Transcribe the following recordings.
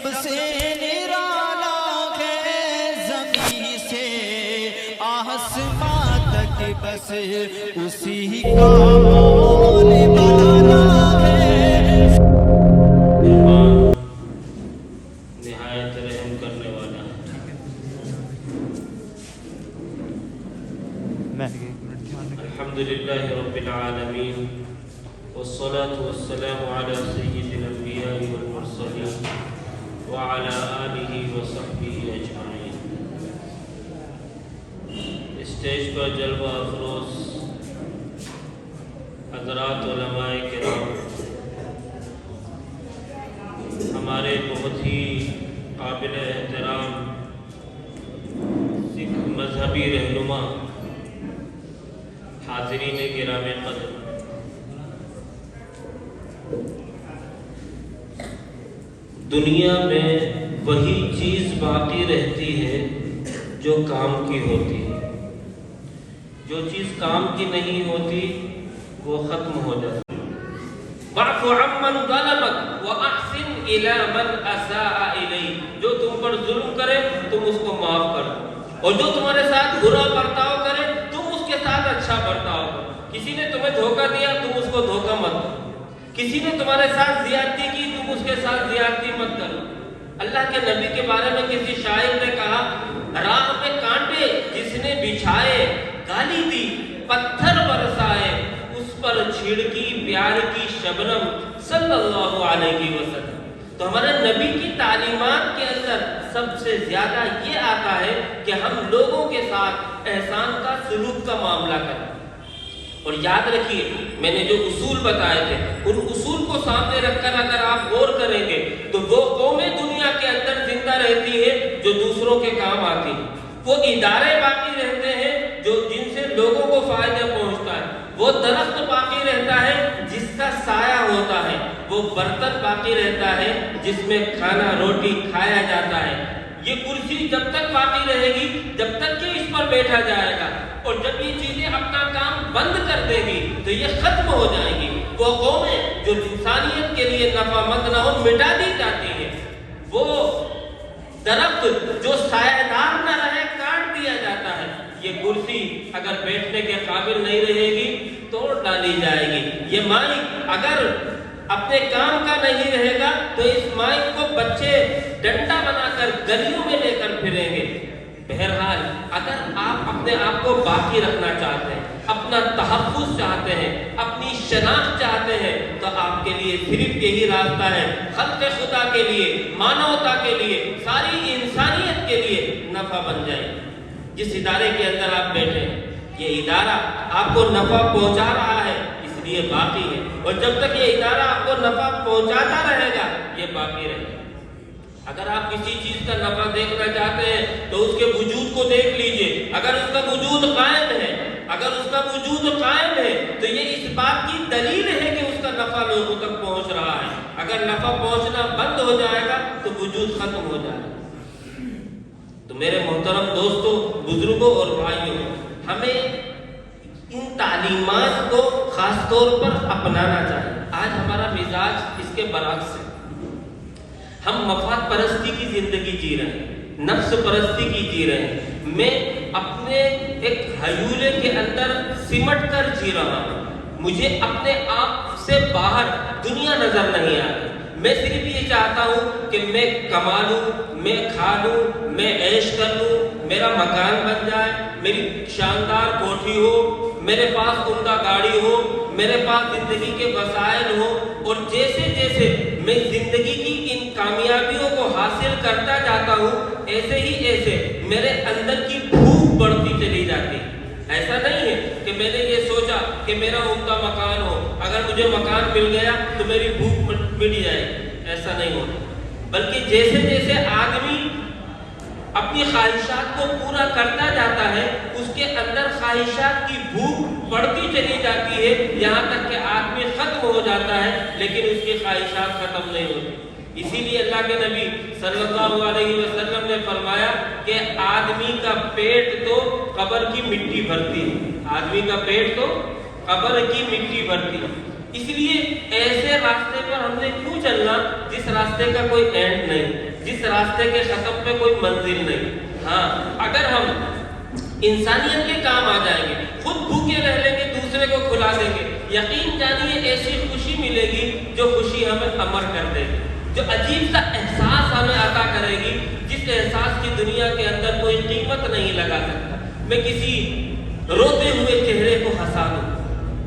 سب سے نرالا ہے، زمین سے آسمان تک بس اسی کا بول بالا ہے۔ نہایت رحم کرنے والا ہے۔ الحمدللہ رب العالمین، والصلاة والسلام علی سید الانبیاء والمرسلین وعلی آلہ وصحبہ اجمعین۔ اسٹیج پر جلوہ افروز حضرات علماء کرام، ہمارے بہت ہی قابل احترام سکھ مذہبی رہنما، حاضرین کرام قدر، دنیا میں وہی چیز باقی رہتی ہے جو کام کی ہوتی ہے، جو چیز کام کی نہیں ہوتی وہ ختم ہو جاتی ہے۔ واعف عمن ظلمک واحسن الی من اساء الیک، جو تم پر ظلم کرے تم اس کو معاف کرو، اور جو تمہارے ساتھ برا برتاؤ کرے تم اس کے ساتھ اچھا برتاؤ کرو۔ کسی نے تمہیں دھوکہ دیا تم اس کو دھوکہ مت دو، کسی نے تمہارے ساتھ زیادتی کی تم اس کے ساتھ زیادتی مت کرو۔ اللہ کے نبی کے بارے میں کسی شاعر نے کہا، راہ میں کانٹے جس نے بچھائے، گالی دی پتھر برسائے، اس پر چھڑکی پیار کی شبنم صلی اللہ علیہ وسلم۔ تو ہمارے نبی کی تعلیمات کے اندر سب سے زیادہ یہ آتا ہے کہ ہم لوگوں کے ساتھ احسان کا سلوک کا معاملہ کریں۔ اور یاد رکھیے میں نے جو اصول بتائے تھے ان اصول کو سامنے رکھ کر اگر آپ غور کریں گے تو وہ قومیں دنیا کے اندر زندہ رہتی ہے جو دوسروں کے کام آتی ہیں، وہ ادارے باقی رہتے ہیں جو جن سے لوگوں کو فائدہ پہنچتا ہے، وہ درخت باقی رہتا ہے جس کا سایہ ہوتا ہے، وہ برتن باقی رہتا ہے جس میں کھانا روٹی کھایا جاتا ہے۔ یہ کرسی جب تک باقی رہے گی جب تک کہ اس پر بیٹھا جائے گا، اور جب یہ چیزیں اپنا کام بند کر دے گی تو یہ ختم ہو جائیں گی۔ وہ قومیں جو انسانیت کے لیے نفع مند نہ ہو مٹا دی جاتی ہیں، وہ درخت جو سایہ دار نہ رہے کاٹ دیا جاتا ہے۔ یہ کرسی اگر بیٹھنے کے قابل نہیں رہے گی توڑ ڈالی جائے گی۔ یہ مائک اگر اپنے کام کا نہیں رہے گا تو اس مائک کو بچے ڈنڈا بنا کر گلیوں میں لے کر پھریں گے۔ بہرحال اگر آپ اپنے آپ کو باقی رکھنا چاہتے ہیں، اپنا تحفظ چاہتے ہیں، اپنی شناخت چاہتے ہیں تو آپ کے لیے صرف یہی راستہ ہے، خلق خدا کے لیے، مانوتا کے لیے، ساری انسانیت کے لیے نفع بن جائے۔ جس ادارے کے اندر آپ بیٹھے ہیں یہ ادارہ آپ کو نفع پہنچا رہا ہے اس لیے باقی ہے، اور جب تک یہ ادارہ آپ کو نفع پہنچاتا رہے گا یہ باقی رہے گا۔ اگر آپ کسی چیز کا نفع دیکھنا چاہتے ہیں تو اس کے وجود کو دیکھ لیجئے، اگر اس کا وجود قائم ہے، اگر اس کا وجود قائم ہے تو یہ اس بات کی دلیل ہے کہ اس کا نفع لوگوں تک پہنچ رہا ہے۔ اگر نفع پہنچنا بند ہو جائے گا تو وجود ختم ہو جائے گا۔ تو میرے محترم دوستوں، بزرگوں اور بھائیوں، ہمیں ان تعلیمات کو خاص طور پر اپنانا چاہیے۔ آج ہمارا مزاج اس کے برعکس ہے، ہم مفاد پرستی کی زندگی جی رہے ہیں، نفس پرستی کی جی رہے ہیں۔ میں اپنے ایک ہیولے کے اندر سمٹ کر جی رہا ہوں، مجھے اپنے آپ سے باہر دنیا نظر نہیں آ رہی۔ میں صرف یہ چاہتا ہوں کہ میں کما لوں، میں کھا لوں، میں عیش کر لوں، میرا مکان بن جائے، میری شاندار کوٹھی ہو، میرے پاس عمدہ گاڑی ہو، میرے پاس زندگی کے وسائل ہو، اور جیسے جیسے میں زندگی کی ان کامیابیوں کو حاصل کرتا جاتا ہوں ایسے ہی ایسے میرے اندر کی بھوک بڑھتی چلی جاتی ہے۔ ایسا نہیں ہے کہ میں نے یہ سوچا کہ میرا عمدہ مکان ہو، اگر مجھے مکان مل گیا تو میری بھوک مٹ جائے، ایسا نہیں ہوتا، بلکہ جیسے جیسے آدمی اپنی خواہشات کو پورا کرتا جاتا ہے اس کے اندر خواہشات کی بھوک بڑھتی چلی جاتی ہے، یہاں تک کہ آدمی ختم ہو جاتا ہے لیکن اس کی خواہشات ختم نہیں ہوتی۔ اسی لیے اللہ کے نبی صلی اللہ علیہ وسلم نے فرمایا کہ آدمی کا پیٹ تو قبر کی مٹی بھرتی ہے، آدمی کا پیٹ تو قبر کی مٹی بھرتی ہے۔ اس لیے ایسے راستے پر ہم نے کیوں چلنا جس راستے کا کوئی اینڈ نہیں، جس راستے کے ختم پہ کوئی منزل نہیں۔ ہاں اگر ہم انسانیت کے کام آ جائیں گے، خود بھوکے رہ لیں گے، دوسرے کو کھلا دیں گے، یقین جانیے ایسی خوشی ملے گی جو خوشی ہمیں امر کر دے گی، جو عجیب سا احساس ہمیں عطا کرے گی جس احساس کی دنیا کے اندر کوئی قیمت نہیں لگا سکتا۔ میں کسی روتے ہوئے چہرے کو ہنسا دوں،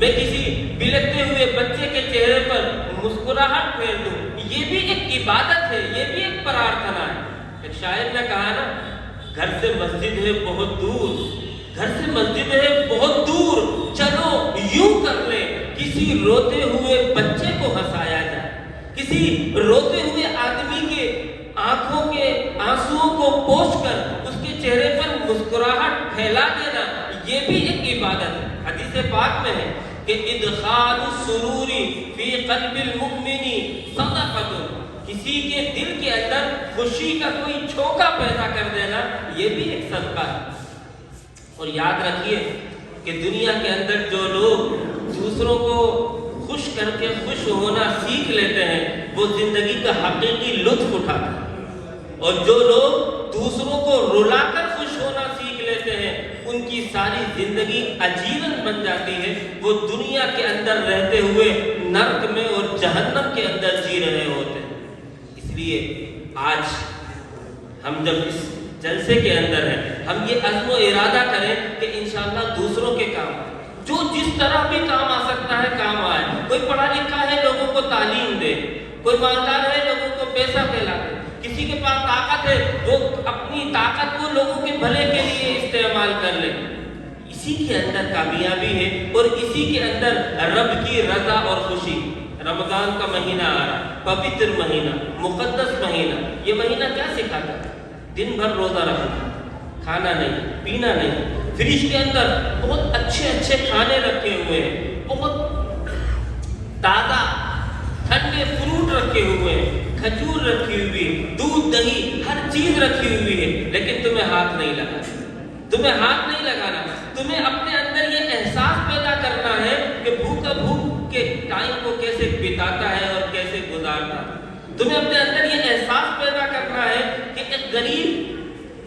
میں کسی بلکتے ہوئے بچے کے چہرے پر مسکراہٹ پھیر دوں، یہ بھی ایک عبادت ہے، یہ بھی ایک پرارتھنا ہے۔ ایک شاعر نے کہا نا، گھر سے مسجد ہے بہت دور، گھر سے مسجد ہے بہت دور، چلو یوں کر لیں کسی روتے ہوئے بچے کو ہنسایا جائے، کسی روتے ہوئے آدمی کے آنکھوں کے آنسوؤں کو پوچھ کر اس کے چہرے پر مسکراہٹ پھیلا دینا، یہ بھی ایک عبادت ہے۔ حدیث پاک میں ہے کہ ادخال السرور فی قلب المؤمن صدقۃ، کسی کے دل کے اندر خوشی کا کوئی جھونکا پیدا کر دینا، یہ بھی ایک صدقہ ہے۔ اور یاد رکھیے کہ دنیا کے اندر جو لوگ دوسروں کو خوش کر کے خوش ہونا سیکھ لیتے ہیں وہ زندگی کا حقیقی لطف اٹھاتے ہیں، اور جو لوگ دوسروں کو رلا کر خوش ہونا سیکھ لیتے ہیں ان کی ساری زندگی اجیرن بن جاتی ہے، وہ دنیا کے اندر رہتے ہوئے نرک میں اور جہنم کے اندر جی رہے ہوتے ہیں۔ اس لیے آج ہم جب اس جلسے کے اندر ہیں، ہم یہ عزم و ارادہ کریں کہ انشاءاللہ دوسروں کے کام جو جس طرح بھی کام آ سکتا ہے کام آئے۔ کوئی پڑھا لکھا ہے لوگوں کو تعلیم دے، کوئی مالدار ہے لوگوں کو پیسہ پھیلا دے، کسی کے پاس طاقت ہے وہ اپنی طاقت کو لوگوں کے بھلے کے لیے استعمال کر لے۔ اسی کے اندر کامیابی ہے اور اسی کے اندر رب کی رضا اور خوشی۔ رمضان کا مہینہ آ رہا، پوتر مہینہ، مقدس مہینہ، یہ مہینہ کیا سکھاتا ہے؟ دن بھر روزہ رکھنا، کھانا نہیں پینا نہیں، فریج کے اندر بہت اچھے اچھے کھانے رکھے ہوئے ہیں، بہت تازہ ٹھنڈے فروٹ رکھے ہوئے ہیں، کھجور رکھی ہوئی ہے، دودھ دہی ہر چیز رکھی ہوئی ہے، لیکن تمہیں ہاتھ نہیں لگانا، تمہیں ہاتھ نہیں لگانا، تمہیں اپنے اندر یہ احساس پیدا کرنا ہے کہ بھوکا بھوک کے ٹائم کو کیسے بتاتا ہے اور کیسے گزارتا ہے۔ تمہیں اپنے اندر یہ احساس پیدا کرنا ہے کہ ایک غریب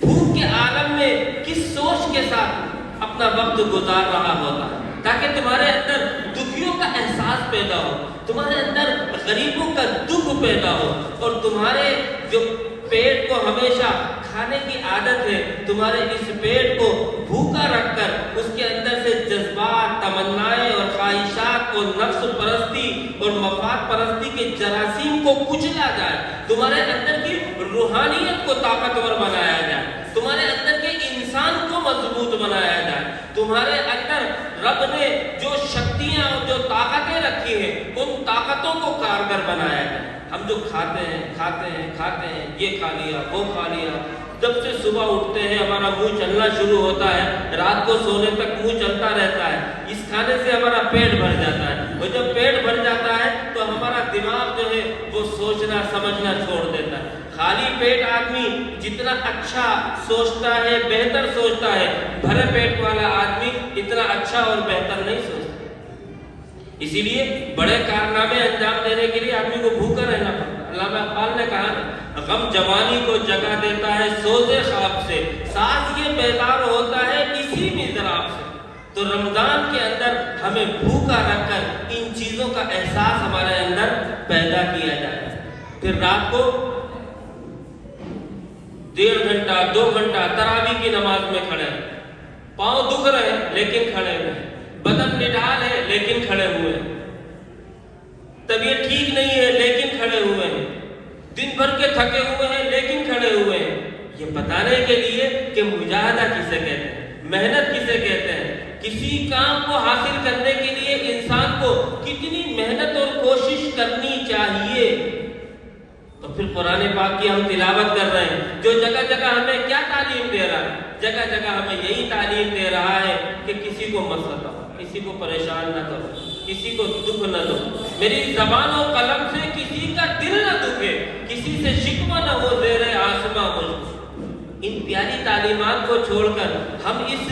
بھوک کے عالم میں کس سوچ کے ساتھ اپنا وقت گزار رہا ہوتا ہے، تاکہ تمہارے اندر دکھیوں کا احساس پیدا ہو، تمہارے اندر غریبوں کا دکھ پیدا ہو، اور تمہارے جو پیٹ کو ہمیشہ کھانے کی عادت ہے، تمہارے اس پیٹ کو بھوکا رکھ کر اس کے اندر سے جذبات، تمنائیں اور خواہشات اور نفس پرستی اور مفاد پرستی کے جراثیم کو کچلا جائے، تمہارے اندر کی روحانیت کو طاقتور بنایا جائے، تمہارے اندر کے انسان کو مضبوط بنایا جائے، تمہارے اندر رب نے جو شکتیاں اور جو طاقتیں رکھی ہیں ان طاقتوں کو کارگر بنایا جائے۔ ہم جو کھاتے ہیں، یہ کھا لیا وہ کھا لیا، جب سے صبح اٹھتے ہیں ہمارا منہ چلنا شروع ہوتا ہے، رات کو سونے تک منہ چلتا رہتا ہے، اس کھانے سے ہمارا پیٹ بھر جاتا ہے، اور جب پیٹ بھر جاتا ہے تو ہمارا دماغ جو ہے وہ سوچنا سمجھنا چھوڑ دیتا ہے۔ خالی پیٹ آدمی جتنا اچھا سوچتا ہے، بہتر سوچتا ہے، بھرے پیٹ والا آدمی اتنا اچھا اور بہتر نہیں سوچتا۔ اسی لیے بڑے کارنامے انجام دینے کے لیے آدمی کو بھوکا رہنا پڑتا ہے۔ علامہ اقبال نے کہا، غم جوانی کو جگا دیتا ہے سوزے خواب سے، ساز یہ بیدار ہوتا ہے اسی مضراب سے۔ تو رمضان کے اندر ہمیں بھوکا رکھ کر ان چیزوں کا احساس ہمارے اندر پیدا کیا جائے، پھر رات کو 1.5 گھنٹہ 2 گھنٹہ تراویح کی نماز میں کھڑے ہیں، پاؤں دکھ رہے ہیں لیکن کھڑے ہوئے ہیں، بدن نڈھال ہے لیکن کھڑے ہوئے ہیں، طبیعت ٹھیک نہیں ہے لیکن کھڑے ہوئے ہیں، دن بھر کے تھکے ہوئے ہیں لیکن کھڑے ہوئے ہیں، یہ بتانے کے لیے کہ مجاہدہ کسے کہتے ہیں، محنت کسے کہتے ہیں، کسی کام کو حاصل کرنے کے لیے انسان کو کتنی محنت اور کوشش کرنی چاہیے۔ تو پھر قرآن پاک کی ہم تلاوت کر رہے ہیں، جو جگہ جگہ ہمیں کیا تعلیم دے رہا ہے؟ جگہ جگہ ہمیں یہی تعلیم دے رہا ہے کہ کسی کو مت ستاؤ، کسی کو پریشان نہ کرو، کسی کو دکھ نہ دو، میری زبان و قلم سے کسی کا دل نہ دکھے، کسی سے شکوہ نہ ہو زیر آسماں مجھ کو۔ ان پیاری تعلیمات کو چھوڑ کر ہم اس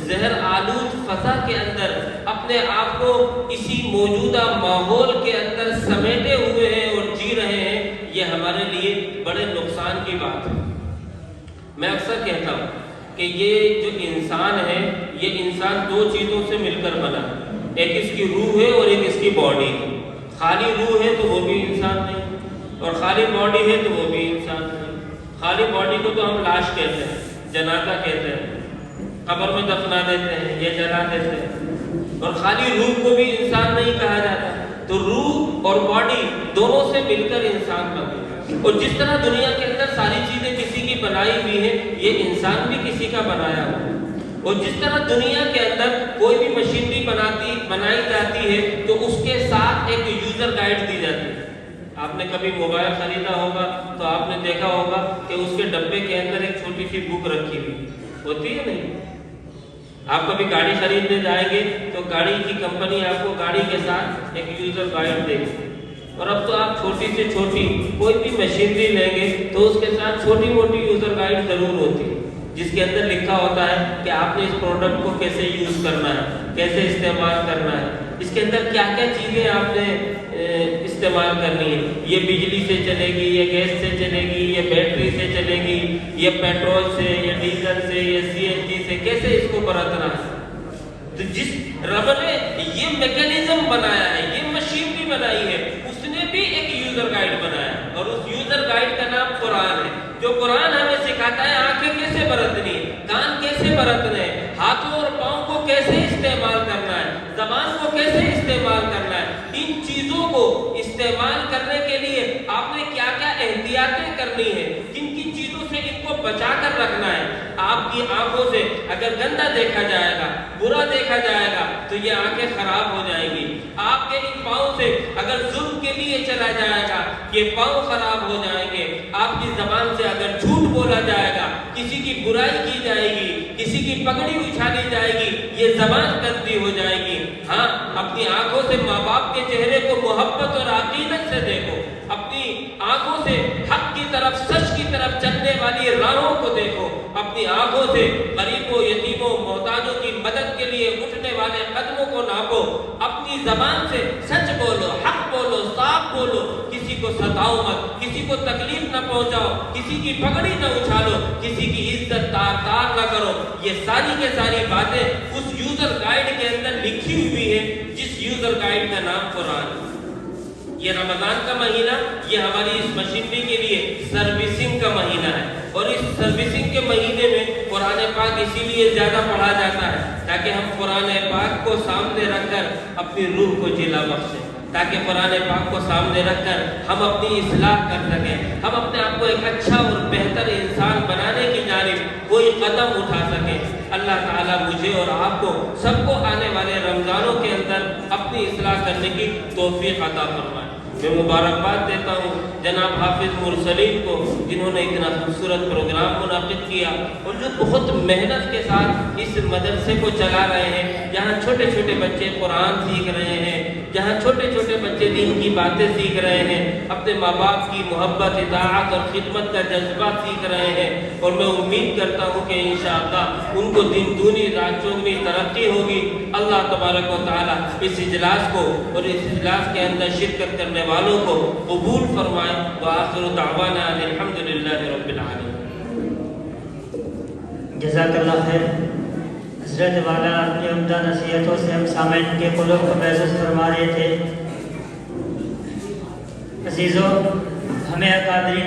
زہر آلود فضا کے اندر اپنے آپ کو اسی موجودہ ماحول کے اندر سمیٹے ہوئے ہیں اور جی رہے ہیں، یہ ہمارے لیے بڑے نقصان کی بات ہے۔ میں اکثر کہتا ہوں کہ یہ جو انسان ہے، یہ انسان دو چیزوں سے مل کر بنا، ایک اس کی روح ہے اور ایک اس کی باڈی ہے۔ خالی روح ہے تو وہ بھی انسان نہیں، اور خالی باڈی ہے تو وہ بھی انسان نہیں۔ خالی باڈی کو تو ہم لاش کہتے ہیں، جنازہ کہتے ہیں، قبر میں دفنا دیتے ہیں یا جلا دیتے ہیں، اور خالی روح کو بھی انسان نہیں کہا جاتا۔ تو روح اور باڈی دونوں سے مل کر انسان بنے، اور جس طرح دنیا کے اندر ساری چیزیں کسی کی بنائی ہوئی ہیں، یہ انسان بھی کسی کا بنایا ہوا ہے۔ اور جس طرح دنیا کے اندر کوئی بھی مشینری بنائی جاتی ہے تو اس کے ساتھ ایک یوزر گائیڈ دی جاتی ہے۔ آپ نے کبھی موبائل خریدا ہوگا تو آپ نے دیکھا ہوگا کہ اس کے ڈبے کے اندر ایک چھوٹی سی بک رکھی ہوئی ہوتی ہے نہیں؟ آپ کبھی گاڑی خریدنے جائیں گے تو گاڑی کی کمپنی آپ کو گاڑی کے ساتھ ایک یوزر گائیڈ دے گی، اور اب تو آپ چھوٹی سے چھوٹی کوئی بھی مشینری لیں گے تو اس کے ساتھ چھوٹی موٹی یوزر گائیڈ ضرور ہوتی ہے، جس کے اندر لکھا ہوتا ہے کہ آپ نے اس پروڈکٹ کو کیسے یوز کرنا ہے، کیسے استعمال کرنا ہے، اس کے اندر کیا کیا چیزیں آپ نے استعمال کرنی ہے، یہ بجلی سے چلے گی، یہ گیس سے چلے گی، یہ بیٹری سے چلے گی، یہ پیٹرول سے، یہ ڈیزل سے، یہ CNG سے، کیسے اس کو برتنا ہے۔ تو جس رب نے یہ میکینزم بنایا ہے، یہ مشین بھی بنائی ہے، اس نے بھی ایک یوزر گائیڈ بنایا، اور اس یوزر گائیڈ کا نام قرآن ہے، جو قرآن ہمیں سکھاتا ہے آنکھیں کیسے برتنی ہے، کان کیسے برتنے ہیں، ہاتھوں اور پاؤں کو کیسے استعمال کرنا ہے، زبان کو کیسے استعمال کرنا ہے۔ ان چیزوں کو استعمال کرنے کے لیے آپ نے کیا کیا احتیاطیں کرنی ہے، کن کن چیزوں سے ان کو بچا کر رکھنا ہے۔ آپ کی آنکھوں سے اگر گندا دیکھا جائے گا، برا دیکھا جائے گا تو یہ آنکھیں خراب ہو جائیں گی۔ آپ کے ان پاؤں سے اگر ظلم کے لیے چلا جائے گا، یہ پاؤں خراب ہو جائیں گے۔ آپ کی زبان سے اگر جھوٹ بولا جائے گا، کسی کی برائی کی جائے گی، کسی کی پگڑی اچھالی جائے گی، یہ زبان گندی ہو جائے گی۔ ہاں، اپنی آنکھوں سے ماں باپ کے چہرے کو محبت اور عقیدت سے دیکھو، اپنی آنکھوں سے حق کی طرف، سچ کی طرف چلنے والی راہوں کو دیکھو، اپنی آنکھوں سے غریبوں، یتیموں، محتاجوں کی مدد کے لیے اٹھنے والے قدموں کو ناپو، اپنی زبان سے سچ بولو، حق بولو، صاف بولو، کسی کو ستاؤ مت، کسی کو تکلیف نہ پہنچاؤ، کسی کی پگڑی نہ اچھالو، کسی کی عزت تار نہ کرو۔ یہ ساری کے ساری باتیں اس یوزر گائیڈ کے اندر لکھی ہوئی ہے، جس یوزر گائیڈ کا نام قرآن ہے۔ یہ رمضان کا مہینہ، یہ ہماری اس مشینری کے لیے سروسنگ کا مہینہ ہے، اور اس سروسنگ کے مہینے میں قرآن پاک اسی لیے زیادہ پڑھا جاتا ہے تاکہ ہم قرآن پاک کو سامنے رکھ کر اپنی روح کو جلا بخشیں، تاکہ قرآن پاک کو سامنے رکھ کر ہم اپنی اصلاح کر سکیں، ہم اپنے آپ کو ایک اچھا اور بہتر انسان بنانے کی جانب کوئی قدم اٹھا سکیں۔ اللہ تعالیٰ مجھے اور آپ کو سب کو آنے والے رمضانوں کے اندر اپنی اصلاح کرنے کی توفیق عطا فرمائے۔ میں مبارکباد دیتا ہوں جناب حافظ مرسلین کو، جنہوں نے اتنا خوبصورت پروگرام منعقد کیا، اور جو بہت محنت کے ساتھ اس مدرسے کو چلا رہے ہیں، جہاں چھوٹے چھوٹے بچے قرآن سیکھ رہے ہیں، جہاں چھوٹے چھوٹے بچے دین کی باتیں سیکھ رہے ہیں، اپنے ماں باپ کی محبت، اطاعت اور خدمت کا جذبہ سیکھ رہے ہیں، اور میں امید کرتا ہوں کہ انشاءاللہ ان کو دن دونی رات چوگنی ترقی ہوگی۔ اللہ تبارک و تعالیٰ اس اجلاس کو اور اس اجلاس کے اندر شرکت کرنے والوں کو قبول فرمائے۔ وآخر دعوانا الحمدللہ رب العالمین۔ جزاک اللہ خیر۔ حضرت والا اپنی عمدہ نصیحتوں سے ہم سامعین کے قلوب کو محسوس فرما رہے تھے۔ عزیزو، ہمیں اکابرین